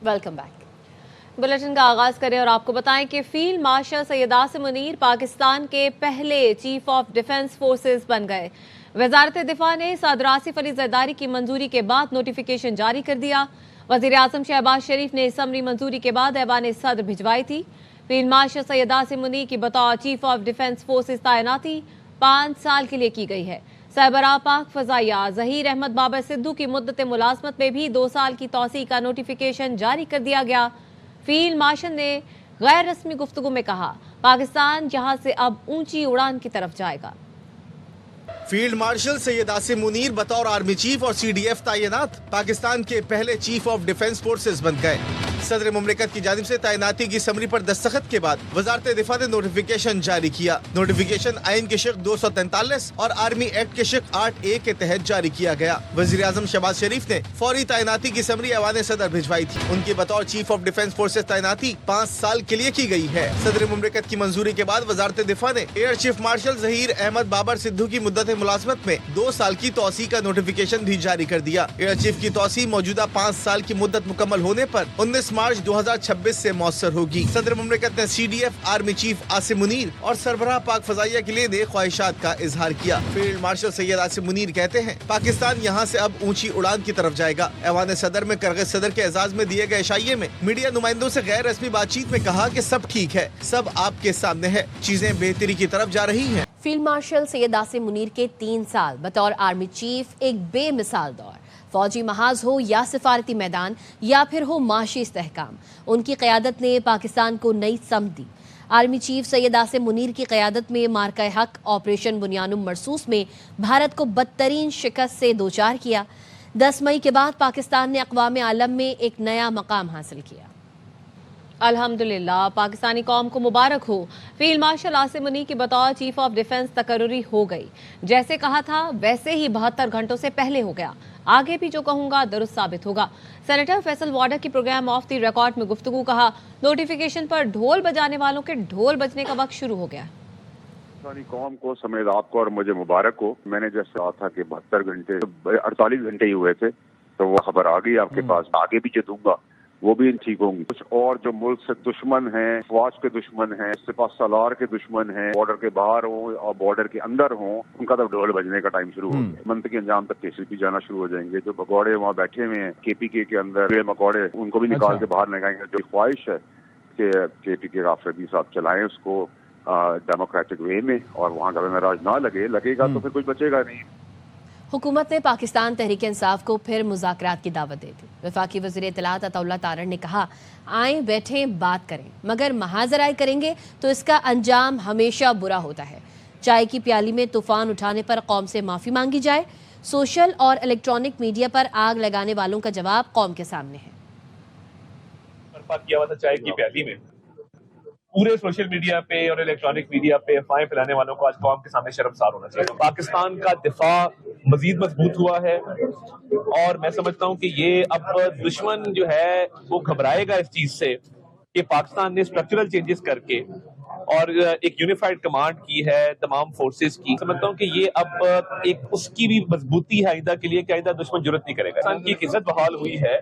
Welcome back. Bulletin का आगाज करें और आपको बताएं कि फील्ड मार्शल सैयद आसिम मुनीर पाकिस्तान के पहले चीफ ऑफ डिफेंस फोर्सेस बन गए। वजारत दिफा ने सदर आसिफ अली जरदारी की मंजूरी के बाद नोटिफिकेशन जारी कर दिया। वजीर आजम शहबाज शरीफ ने समरी मंजूरी के बाद ऐवान सदर भिजवाई थी। फील्ड मार्शल सैयद आसिम मुनीर की बतौर चीफ ऑफ डिफेंस फोर्सेस तैनाती 5 साल के लिए की गई है। सरबराह पाक फजाइया जहीर अहमद बाबर सिद्धू की मुद्दत मुलाजमत में भी 2 साल की तौसी का नोटिफिकेशन जारी कर दिया गया। फील्ड मार्शल ने गैर रस्मी गुफ्तगू में कहा, पाकिस्तान यहां से अब ऊंची उड़ान की तरफ जाएगा। फील्ड मार्शल सैयद आसिम मुनीर बतौर आर्मी चीफ और CDF तैनात पाकिस्तान के पहले चीफ ऑफ डिफेंस फोर्सेस बन गए। सदर मुमलिकत की जानिब से तैनाती की समरी पर दस्तखत के बाद वजारत दिफा ने नोटिफिकेशन जारी किया। नोटिफिकेशन आइन के शिक 243 और आर्मी एक्ट के शिक 8A के तहत जारी किया गया। वजीर आजम शहबाज शरीफ ने फौरी तैनाती की समरी ऐवान सदर भिजवाई थी। उनकी बतौर चीफ ऑफ डिफेंस फोर्सेस तैनाती 5 साल के लिए की गई है। सदर मुमलिकत की मंजूरी के बाद वजारत दिफा ने air chief marshal Zaheer Ahmed Babar Sidhu की मुद्दत मुलाजमत में 2 साल की तौसी का नोटिफिकेशन भी जारी कर दिया। एयर चीफ की तौसी मौजूदा 5 साल की मुद्दत मुकम्मल होने पर 19 मार्च 2026 से मौसर होगी। सदर मुमलिकत ने CDF army chief Asim Munir और सरबराह पाक फजाइया के लिए नेक ख्वाहिशात का इजहार किया। फील्ड मार्शल सैयद आसिम मुनीर कहते हैं, पाकिस्तान यहाँ से अब ऊंची उड़ान की तरफ जाएगा। ऐवान सदर में करगिज सदर के एजाज में दिए गए शाइये में मीडिया नुमाइंदों से गैर रस्मी बातचीत में कहा कि सब ठीक है, सब आपके सामने है, चीजें बेहतरी की तरफ जा रही हैं। फील्ड मार्शल सैयद आसिम मुनीर के 3 साल बतौर आर्मी चीफ एक बेमिसाल दौर, फौजी महाज हो या सिफारती मैदान या फिर हो माशी इस्तेहकाम, उनकी क़यादत ने पाकिस्तान को नई समत दी। आर्मी चीफ सैयद आसिम मुनीर की क़यादत में मार्का हक ऑपरेशन बुनियानुम मरसूस में भारत को बदतरीन शिकस्त से दोचार किया। 10 मई के बाद पाकिस्तान ने अक़वाम आलम में एक नया मकाम हासिल किया। अल्हम्दुलिल्लाह, पाकिस्तानी कौम को मुबारक हो। फील्ड मार्शल आसिम मुनीर की बतौर चीफ ऑफ डिफेंस तकर्रुरी हो गई। जैसे कहा था वैसे ही 72 घंटों से पहले हो गया। आगे भी जो कहूंगा दुरुस्त साबित होगा। सेनेटर फैसल वार्डर की प्रोग्राम ऑफ द रिकॉर्ड में गुफ्तगू कहा, नोटिफिकेशन पर ढोल बजाने वालों के ढोल बजने का वक्त शुरू हो गया। पाकिस्तानी कौम को समेत आपको और मुझे मुबारक हो। मैंने जैसे कहा था कि 72 घंटे 48 घंटे ही हुए थे, तो वो खबर आ गई आपके पास। आगे भी जो दूंगा वो भी ठीक होंगी। कुछ और जो मुल्क से दुश्मन हैं, फौज के दुश्मन हैं, सिपा सलार के दुश्मन हैं, बॉर्डर के बाहर हो और बॉर्डर के अंदर हो, उनका तो ढोल बजने का टाइम शुरू हो गया। मंतकी अंजाम तक केसेस भी जाना शुरू हो जाएंगे। जो भगौड़े वहाँ बैठे हुए हैं KPK के अंदर, मकौड़े, उनको भी निकाल के बाहर लगाएंगे। जो ख्वाहिश है कि KPK राफेदी साहब चलाएं उसको डेमोक्रेटिक वे में और वहाँ गवर्नर राज ना लगेगा तो फिर कुछ बचेगा नहीं। हुकूमत ने पाकिस्तान तहरीक इंसाफ को फिर मुज़ाकरात की दावत दे दी। वफाकी वज़ीर इत्तलात अताउल्लाह तारड़ ने कहा, आए बैठे बात करें, मगर महाजराई करेंगे तो इसका अंजाम हमेशा बुरा होता है। चाय की प्याली में तूफान उठाने पर कौम से माफ़ी मांगी जाए। सोशल और इलेक्ट्रॉनिक मीडिया पर आग लगाने वालों का जवाब कौम के सामने है। बर्पा किया हुआ था चाय की प्याली में, पूरे सोशल मीडिया पे और इलेक्ट्रॉनिक मीडिया पे अफवाहें फैलाने वालों को आज कौम के सामने शर्मसार होना चाहिए। पाकिस्तान का दिफा मजीद मजबूत हुआ है और मैं समझता हूं कि ये अब दुश्मन जो है वो घबराएगा इस चीज से कि पाकिस्तान ने स्ट्रक्चरल चेंजेस करके और एक यूनिफाइड कमांड की है तमाम फोर्सेस की। समझता हूं कि ये अब एक उसकी भी मजबूती है आइंदा के लिए कि आइंदा दुश्मन जुर्रत नहीं करेगा। पाकिस्तान की एक इज्जत बहाल हुई है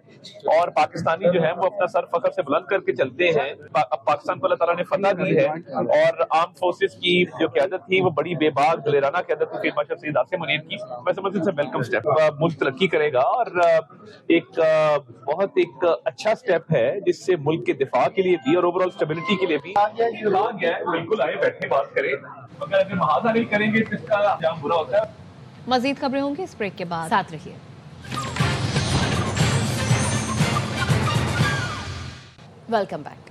और पाकिस्तानी जो है वो अपना सर फख्र से बुलंद करके चलते हैं। अब पाकिस्तान को अल्लाह ताला ने फतह दी है और आर्म फोर्सेस की जो क़यादत थी वो बड़ी बेबाक दलेराना क़यादत थी फील्ड मार्शल सैयद आसिम मुनीर की। मैं समझता हूं वेलकम स्टेप, मुल्क तरक्की करेगा और एक बहुत एक अच्छा स्टेप है जिससे मुल्क के दिफा के लिए भी और ओवरऑल स्टेबिलिटी के लिए भी बिल्कुल आए बैठे बात करें, मगर अगर महाजा नहीं करेंगे तो इसका अंजाम बुरा होता है। मजीद खबरें होंगी इस ब्रेक के बाद, साथ रहिए। Welcome back.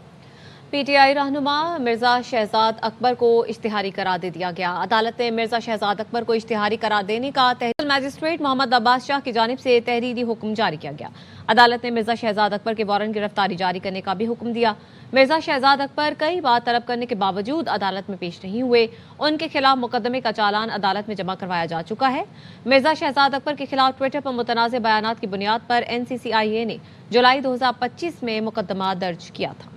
PTI रहनुमा मिर्जा शहजाद अकबर को इश्तिहारी करार दे दिया गया। अदालत ने मिर्जा शहजाद अकबर को इश्तिहारी करार देने का तहसील मैजिस्ट्रेट मोहम्मद अब्बास शाह की जानिब से तहरीरी हुक्म जारी किया गया। अदालत ने मिर्जा शहजाद अकबर के वारंट गिरफ्तारी जारी करने का भी हुक्म दिया। मिर्जा शहजाद अकबर कई बार तलब करने के बावजूद अदालत में पेश नहीं हुए। उनके खिलाफ मुकदमे का चालान अदालत में जमा करवाया जा चुका है। मिर्जा शहजाद अकबर के खिलाफ ट्विटर पर मुतनाज़ बयानात की बुनियाद पर NCCIA ने जुलाई 2025 में मुकदमा दर्ज किया था।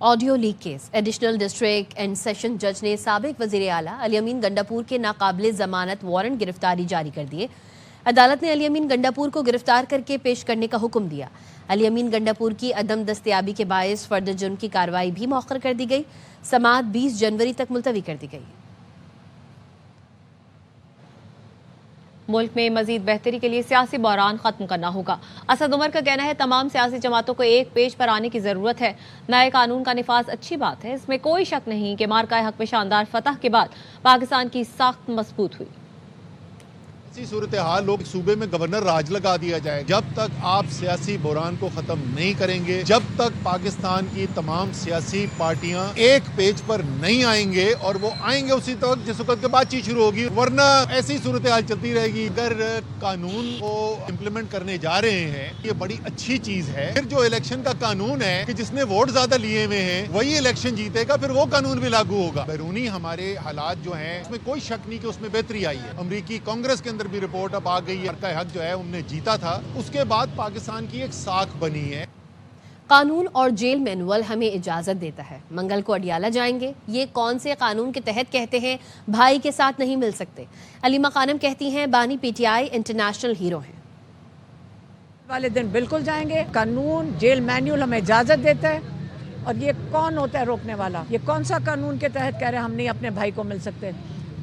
Audio leak case. Additional district and session जज ने साबिक वजीर आला अली अमीन गंडापुर के नाकाबिले जमानत वारंट गिरफ्तारी जारी कर दिए। عدالت نے علی امین گنڈاپور کو گرفتار کر کے پیش کرنے کا حکم دیا۔ علی امین گنڈاپور کی عدم دستیابی کے باعث فرد جرم کی کارروائی بھی مؤخر کر دی گئی۔ سماعت 20 جنوری تک ملتوی کر دی گئی۔ ملک میں مزید بہتری کے لیے سیاسی بحران ختم کرنا ہوگا۔ اسد عمر کا کہنا ہے تمام سیاسی جماعتوں کو ایک پیج پر آنے کی ضرورت ہے۔ نئے قانون کا نفاذ اچھی بات ہے، اس میں کوئی شک نہیں کہ مارکہ حق میں شاندار فتح کے بعد پاکستان کی ساخت مضبوط ہوئی۔ ایسی صورتحال لوگ صوبے میں گورنر راج لگا دیا جائے۔ جب تک آپ سیاسی بحران کو ختم نہیں کریں گے، جب تک پاکستان کی تمام سیاسی پارٹیاں ایک پیج پر نہیں آئیں گے، اور وہ آئیں گے اسی وقت جس وقت کے بات چیت شروع ہوگی، ورنہ ایسی صورتحال چلتی رہے گی۔ اگر قانون کو امپلیمنٹ کرنے جا رہے ہیں، یہ بڑی اچھی چیز ہے۔ پھر جو الیکشن کا قانون ہے کہ جس نے ووٹ زیادہ لیے ہوئے ہیں وہی الیکشن جیتے گا، پھر وہ قانون بھی لاگو ہوگا۔ بیرونی ہمارے حالات جو ہیں اس میں کوئی شک نہیں کہ اس میں بہتری آئی ہے۔ امریکی کانگریس کے اندر بھی رپورٹ اب آ گئی ہے، مارکہ حق جو ہے ہم نے جیتا تھا، اس کے بعد پاکستان کی ایک ساکھ بنی ہے۔ قانون اور جیل مینول ہمیں اجازت دیتا ہے۔ منگل کو اڈیالہ جائیں گے، یہ کون سے قانون کے تحت کہتے ہیں بھائی کے ساتھ نہیں مل سکتے؟ علیمہ خانم کہتی ہیں بانی P T I international hero ہیں۔ والے دن بالکل جائیں گے۔ قانون جیل مینول ہمیں اجازت دیتا ہے، اور یہ کون ہوتا ہے روکنے والا؟ یہ کون سا قانون کے تحت کہہ رہے ہیں ہم نہیں اپنے بھائی کو مل سکتے؟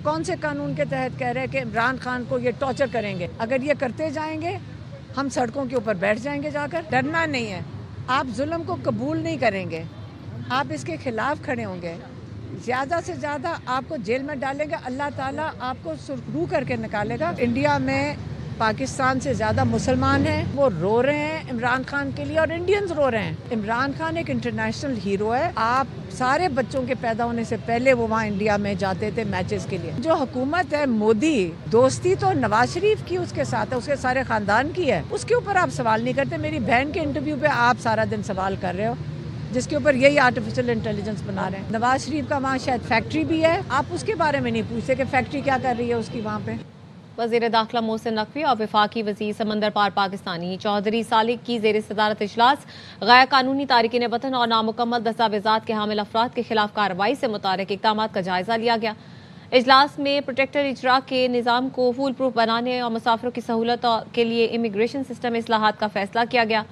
کون سے قانون کے تحت کہہ رہے ہیں کہ عمران خان کو یہ ٹارچر کریں گے؟ اگر یہ کرتے جائیں گے ہم سڑکوں کے اوپر بیٹھ جائیں گے جا کر۔ ڈرنا نہیں ہے، آپ ظلم کو قبول نہیں کریں گے، آپ اس کے خلاف کھڑے ہوں گے، زیادہ سے زیادہ آپ کو جیل میں ڈالیں گے، اللہ تعالیٰ آپ کو سرخرو کر کے نکالے گا۔ انڈیا میں پاکستان سے زیادہ مسلمان ہیں، وہ رو رہے ہیں عمران خان کے لیے، اور انڈینز رو رہے ہیں۔ عمران خان ایک انٹرنیشنل ہیرو ہے۔ آپ سارے بچوں کے پیدا ہونے سے پہلے وہ وہاں انڈیا میں جاتے تھے میچز کے لیے۔ جو حکومت ہے مودی، دوستی تو نواز شریف کی اس کے ساتھ ہے، اس کے سارے خاندان کی ہے، اس کے اوپر آپ سوال نہیں کرتے۔ میری بہن کے انٹرویو پہ آپ سارا دن سوال کر رہے ہو، جس کے اوپر یہی آرٹیفیشل انٹیلیجنس بنا رہے ہیں۔ نواز شریف کا وہاں شاید فیکٹری بھی ہے، آپ اس کے بارے میں نہیں پوچھتے کہ فیکٹری کیا کر رہی ہے اس کی وہاں پہ۔ وزیر داخلہ محسن نقوی اور وفاقی وزیر سمندر پار پاکستانی چودھری سالک کی زیر صدارت اجلاس غیر قانونی تارکین وطن اور نامکمل دستاویزات کے حامل افراد کے خلاف کارروائی سے متعلق اقدامات کا جائزہ لیا گیا۔ اجلاس میں پروٹیکٹر اجرا کے نظام کو فول پروف بنانے اور مسافروں کی سہولت کے لیے امیگریشن سسٹم اصلاحات کا فیصلہ کیا گیا۔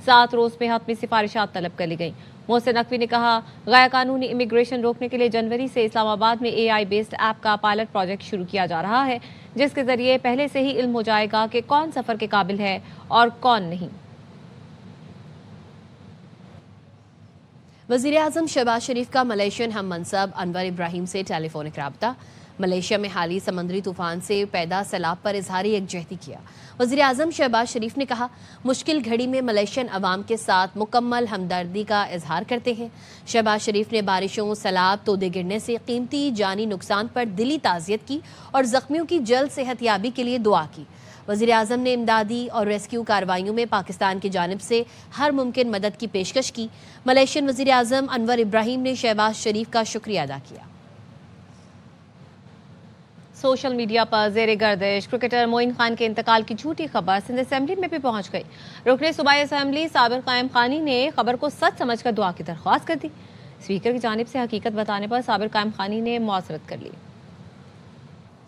7 روز میں حتمی سفارشات طلب کر لی گئیں۔ محسن نقوی نے کہا غیر قانونی امیگریشن روکنے کے لیے جنوری سے اسلام آباد میں AI بیسڈ ایپ کا پائلٹ پروجیکٹ شروع کیا جا رہا ہے، جس کے ذریعے پہلے سے ہی علم ہو جائے گا کہ کون سفر کے قابل ہے اور کون نہیں۔ وزیر اعظم شہباز شریف کا ملیشین ہم منصب انور ابراہیم سے ٹیلی فونک رابطہ۔ ملیشیا میں حالی سمندری طوفان سے پیدا سیلاب پر اظہار یکجہتی کیا۔ وزیر اعظم شہباز شریف نے کہا مشکل گھڑی میں ملیشین عوام کے ساتھ مکمل ہمدردی کا اظہار کرتے ہیں۔ شہباز شریف نے بارشوں، سیلاب، تودے گرنے سے قیمتی جانی نقصان پر دلی تعزیت کی اور زخمیوں کی جلد صحت یابی کے لیے دعا کی۔ وزیر اعظم نے امدادی اور ریسکیو کارروائیوں میں پاکستان کی جانب سے ہر ممکن مدد کی پیشکش کی۔ ملیشین وزیر اعظم انور ابراہیم نے شہباز شریف کا شکریہ ادا کیا۔ سوشل میڈیا پر زیر گردش کرکٹر معین خان کے انتقال کی جھوٹی خبر سندھ اسمبلی میں بھی پہنچ گئی۔ رکن صوبائی اسمبلی صابر قائم خانی نے خبر کو سچ سمجھ کر دعا کی درخواست کر دی۔ اسپیکر کی جانب سے حقیقت بتانے پر صابر قائم خانی نے معذرت کر لی۔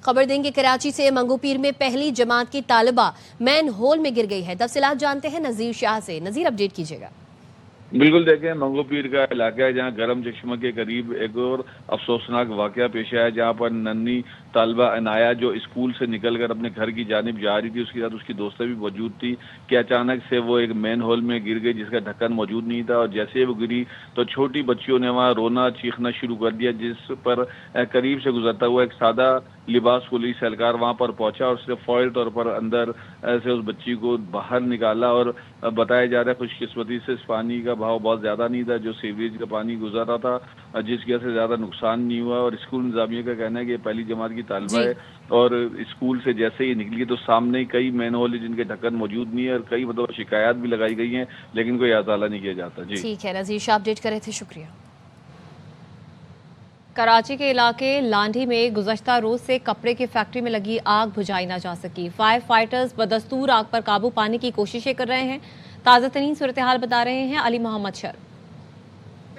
خبر دیں کہ کراچی سے منگو پیر میں پہلی جماعت کی طالبہ مین ہول میں گر گئی ہے۔ تفصیلات جانتے ہیں نذیر شاہ سے۔ نذیر، اپڈیٹ کیجیے گا۔ بالکل، دیکھیں منگو پیر کا علاقہ ہے جہاں گرم چشمہ کے قریب ایک اور افسوسناک واقعہ پیش آیا، جہاں پر ننھی طالبہ عنایا جو اسکول سے نکل کر اپنے گھر کی جانب جا رہی تھی، اس کے ساتھ اس کی دوستیں بھی موجود تھی کہ اچانک سے وہ ایک مین ہول میں گر گئی جس کا ڈھکن موجود نہیں تھا، اور جیسے ہی وہ گری تو چھوٹی بچیوں نے وہاں رونا چیخنا شروع کر دیا، جس پر قریب سے گزرتا ہوا ایک سادہ لباس پولیس اہلکار وہاں پر پہنچا اور صرف فوری طور پر اندر سے اس بچی کو باہر نکالا، اور بتایا جا رہا ہے خوش قسمتی سے اس پانی کا بہاؤ بہت زیادہ نہیں تھا جو سیوریج کا پانی گزر رہا تھا، جس کی وجہ سے زیادہ نقصان نہیں ہوا۔ اور اسکول انتظامیہ کا کہنا ہے کہ یہ پہلی جماعت کی طالبہ ہے، اور اسکول سے جیسے ہی نکلی تو سامنے کئی مین ہول جن کے ڈھکن موجود نہیں ہے، اور کئی مطلب شکایات بھی لگائی گئی ہیں لیکن کوئی ازالہ نہیں کیا جاتا۔ جی ٹھیک ہے، نذیر شاہ اپڈیٹ کر رہے تھے، شکریہ۔ کراچی کے علاقے لانڈھی میں گزشتہ روز سے کپڑے کی فیکٹری میں لگی آگ بجھائی نہ جا سکی۔ فائر فائٹرز بدستور آگ پر قابو پانے کی کوششیں کر رہے ہیں۔ تازہ ترین صورتحال بتا رہے ہیں علی محمد شر۔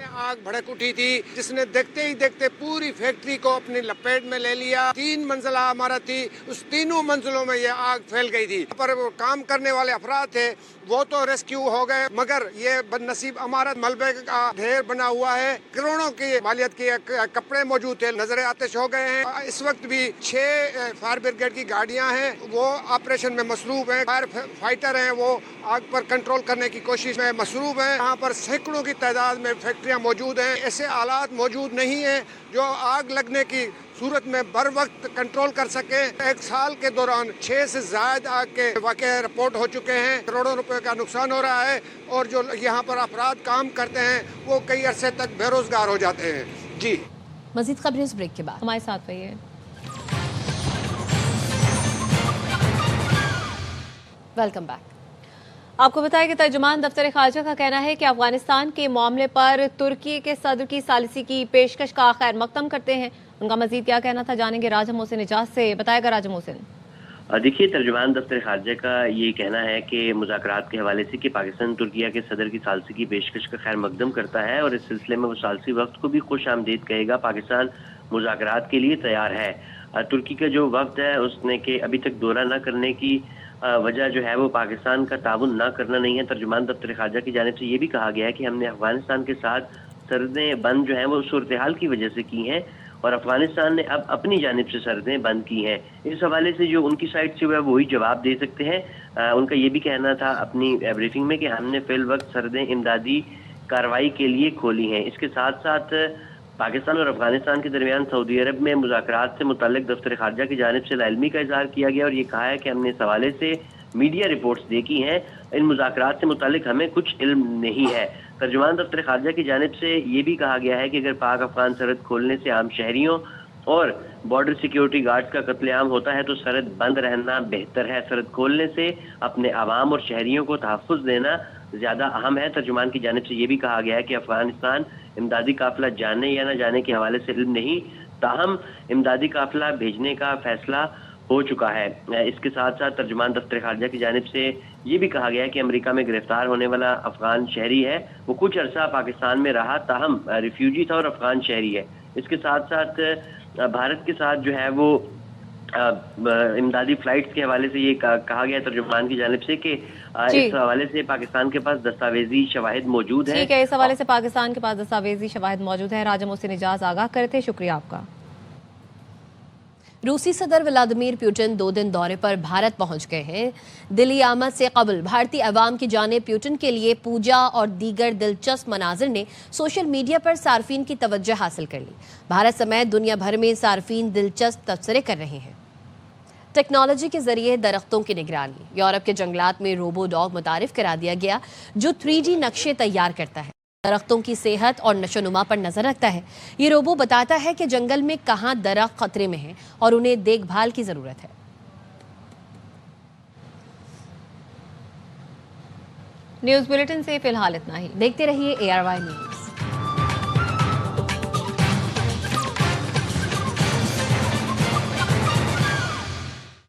आग भड़क उठी थी जिसने देखते ही देखते पूरी फैक्ट्री को अपनी लपेट में ले लिया। 3 मंजिला इमारत थी, उस तीनों मंजिलों में ये आग फैल गई थी। पर वो काम करने वाले अफराद थे वो तो रेस्क्यू हो गए, मगर ये बदनसीब इमारत मलबे का ढेर बना हुआ है। करोड़ों की मालियत के कपड़े मौजूद थे, नजरे आतिश हो गए हैं। इस वक्त भी 6 फायर ब्रिगेड की गाड़ियां हैं, वो ऑपरेशन में मसरूफ हैं। फायर फाइटर हैं, वो आग पर कंट्रोल करने की कोशिश में मसरूफ हैं। यहाँ पर सैकड़ों की तादाद में फैक्ट्रियाँ मौजूद हैं। ऐसे हालात मौजूद नहीं हैं जो आग लगने की सूरत में बर वक्त कंट्रोल कर सके। 1 साल के दौरान 6 से ज्यादा आग के वाक़े रिपोर्ट हो चुके हैं। करोड़ों रुपए का नुकसान हो रहा है और जो यहाँ पर अफराद काम करते हैं वो कई अरसे तक बेरोजगार हो जाते हैं। जी, मजीद खबरें इस ब्रेक के बाद। हमारे साथ रहिए। Welcome back. आपको बताया कि तर्जुमान दफ्तर खारजा का कहना है कि अफगानिस्तान के मामले पर तुर्की के सदर की सालिसी की पेशकश का खैर मकदम करते हैं। उनका मजीद क्या कहना था जानेंगे राजा मोहसिन इजाज से। बताएगा राजा मोहसिन। देखिए, तर्जुमान दफ्तर खारजा का ये कहना है कि मुज़ाकरात के हवाले से कि पाकिस्तान तुर्किया के सदर की सालसी की पेशकश का खैर मकदम करता है और इस सिलसिले में वो सालसी वक्त को भी खुश आमदीद कहेगा। पाकिस्तान मुज़ाकरात के लिए तैयार है। तुर्की का जो वक्त है उसने के अभी तक दौरा न करने की वजह जो है वो पाकिस्तान का ताउन ना करना नहीं है। तर्जुमान दफ्तर खारजा की जानिब से ये भी कहा गया है कि हमने अफगानिस्तान के साथ सरहदें बंद जो हैं वो सूरत हाल की वजह से की हैं और अफगानिस्तान ने अब अपनी जानिब से सरहदें बंद की हैं। इस हवाले से जो उनकी साइड से वही जवाब दे सकते हैं। उनका ये भी कहना था अपनी ब्रीफिंग में कि हमने फिल वक्त सरहदें इमदादी कार्रवाई के लिए खोली हैं। इसके साथ साथ पाकिस्तान और अफगानिस्तान के दरमियान सऊदी अरब में मुज़ाकरात से मुतल्लिक दफ्तर खारजा की जानिब से लाइलमी का इजहार किया गया और ये कहा है कि हमने इस हवाले से मीडिया रिपोर्ट्स देखी हैं। इन मुज़ाकरात से मुतल्लिक हमें कुछ इल्म नहीं है। तर्जुमान दफ्तर खारजा की जानिब से ये भी कहा गया है कि अगर पाक अफगान सरहद खोलने से आम शहरियों और बॉर्डर सिक्योरिटी गार्ड्स का कत्लेआम होता है तो सरहद बंद रहना बेहतर है। सरहद खोलने से अपने आवाम और शहरियों को तहफ़्फ़ुज़ देना ज़्यादा अहम है। तर्जुमान की जानिब से ये भी कहा गया है कि अफगानिस्तान इमदादी काफिला जाने या न जाने के हवाले से इल्म नहीं, ताहम इमदादी काफिला भेजने का फैसला हो चुका है। इसके साथ साथ तर्जुमान दफ्तर खारजा की जानिब से ये भी कहा गया है कि अमेरिका में गिरफ्तार होने वाला अफगान शहरी है वो कुछ अरसा पाकिस्तान में रहा, ताहम रिफ्यूजी था और अफगान शहरी है। इसके साथ साथ भारत के साथ जो है वो इमदादी फ्लाइट्स के हवाले से ये कहा गया तर्जुमान की जानिब से कि इस हवाले से पाकिस्तान के पास दस्तावेजी शवाहिद मौजूद है। ठीक है, इस हवाले से पाकिस्तान के पास दस्तावेजी शवाहिद मौजूद है। राजा मोहसिन इजाज आगाह करे थे, शुक्रिया आपका। रूसी सदर व्लादिमीर पुतिन 2 दिन दौरे पर भारत पहुंच गए हैं। दिल्ली आमद से कबल भारतीय अवाम की जानिब पुतिन के लिए पूजा और दीगर दिलचस्प मनाजिर ने सोशल मीडिया पर सार्फिन की तवज्जो हासिल कर ली। भारत समेत दुनिया भर में सार्फिन दिलचस्प तबसरे कर रहे हैं। टेक्नोलॉजी के जरिए दरख्तों की निगरानी। यूरोप के जंगलात में रोबो डॉग मुतारिफ करा दिया गया जो 3D नक्शे तैयार करता है, दरख्तों की सेहत और नशोनुमा पर नजर रखता है। ये रोबो बताता है कि जंगल में कहाँ दरख्त खतरे में हैं और उन्हें देखभाल की जरूरत है। न्यूज़ बुलेटिन से फिलहाल इतना ही। देखते रहिए ARY न्यूज़।